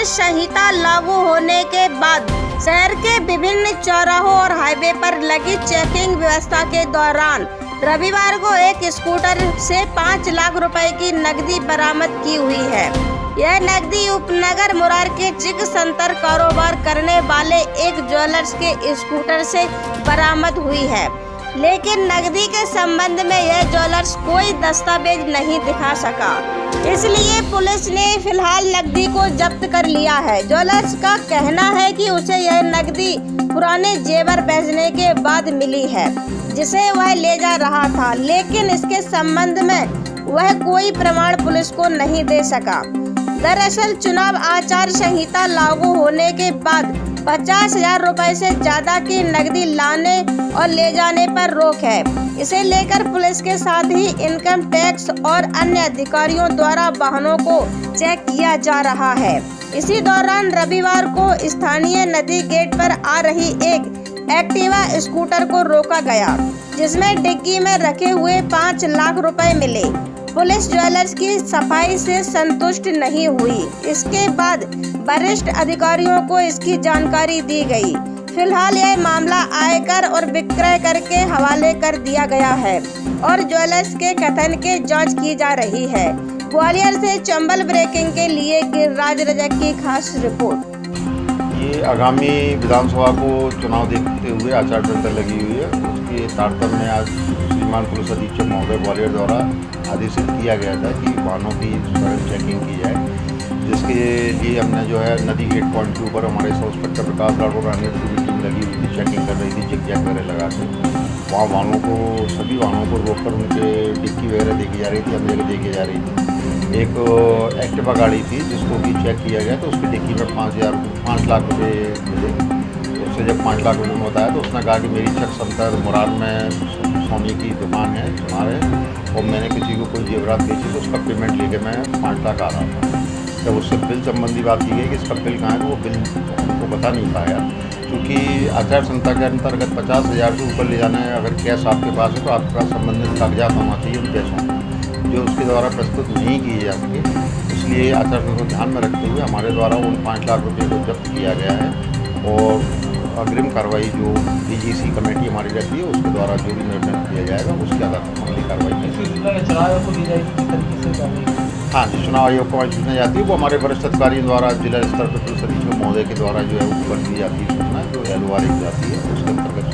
संहिता लागू होने के बाद शहर के विभिन्न चौराहों और हाईवे पर लगी चेकिंग व्यवस्था के दौरान रविवार को एक स्कूटर से 5 लाख रुपए की नकदी बरामद की हुई है। यह नकदी उपनगर मुरार के चिक संतर कारोबार करने वाले एक ज्वेलर्स के स्कूटर से बरामद हुई है, लेकिन नकदी के संबंध में यह ज्वेलर्स कोई दस्तावेज नहीं दिखा सका, इसलिए पुलिस ने फिलहाल नकदी को जब्त कर लिया है। ज्वेलर्स का कहना है कि उसे यह नकदी पुराने जेवर बेचने के बाद मिली है, जिसे वह ले जा रहा था, लेकिन इसके संबंध में वह कोई प्रमाण पुलिस को नहीं दे सका। दरअसल चुनाव आचार संहिता लागू होने के बाद 50,000 रुपए से ज्यादा की नकदी लाने और ले जाने पर रोक है। इसे लेकर पुलिस के साथ ही इनकम टैक्स और अन्य अधिकारियों द्वारा वाहनों को चेक किया जा रहा है। इसी दौरान रविवार को स्थानीय नदी गेट पर आ रही एक एक्टिवा स्कूटर को रोका गया, जिसमें डिग्गी में रखे हुए 5 लाख रुपए मिले। पुलिस ज्वेलर्स की सफाई से संतुष्ट नहीं हुई। इसके बाद वरिष्ठ अधिकारियों को इसकी जानकारी दी गई। फिलहाल यह मामला आयकर और विक्रय कर के हवाले कर दिया गया है और ज्वेलर्स के कथन की जांच की जा रही है। ग्वालियर से चंबल ब्रेकिंग के लिए गिरिराज रजक की खास रिपोर्ट। ये आगामी विधानसभा को चुनाव देखते हुए आचार संहिता लगी हुई है, उसके तारतम्य में आज श्रीमान पुलिस अधीक्षक महोदय ग्वालियर द्वारा आदेशित किया गया था कि वाहनों की सघन चेकिंग की जाए, जिसके लिए हमने जो है नदी गेट पॉइंट के ऊपर हमारे सब इंस्पेक्टर प्रकाश राठौर रानी पूरी टीम लगी हुई थी, चेकिंग कर रही थी, चिक जैक वगैरह लगा के वहाँ वाहनों को सभी वाहनों को रोक कर उनके डिक्की वगैरह देखी जा रही थी, हम जगह देखी जा रही थी। एक एक्टिवा गाड़ी थी जिसको भी चेक किया गया तो उसकी डिक्की में 5 लाख रुपये मिले। उससे जब 5 लाख रुपये में बताया तो उसने कहा कि मेरी चक संतर मुरार में सोनी की दुकान है हमारे, और मैंने किसी को कोई जेवरात बेची तो उसका पेमेंट लेके मैं 5 लाख आ रहा था। जब उससे बिल संबंधी बात की गई कि इसका बिल कहाँ है तो वो बिल को बता नहीं पाया, क्योंकि आचार संहिता के अंतर्गत 50,000 से ऊपर ले जाना है। अगर कैश आपके पास है तो आपके पास संबंधित कागजात होना चाहिए उन पैसों जो उसके द्वारा प्रस्तुत नहीं किए जा सके। इसलिए आचार संहिता को ध्यान में रखते हुए हमारे द्वारा उन 5 लाख रुपये को जब्त किया गया है और अग्रिम कार्रवाई जो डीजीसी कमेटी हमारी रहती है उसके द्वारा जो भी निर्णय किया जाएगा उसके आधार पर अगली कार्रवाई की जाएगी। हाँ जी, चुनाव आयोग को सूचना जाती है वो हमारे वरिष्ठ अधिकारियों द्वारा जिला स्तर पर पुलिस अधीक्षक महोदय के द्वारा जो है वो कर दी जाती है सूचना, जो LOR जाती है उसके अंतर्गत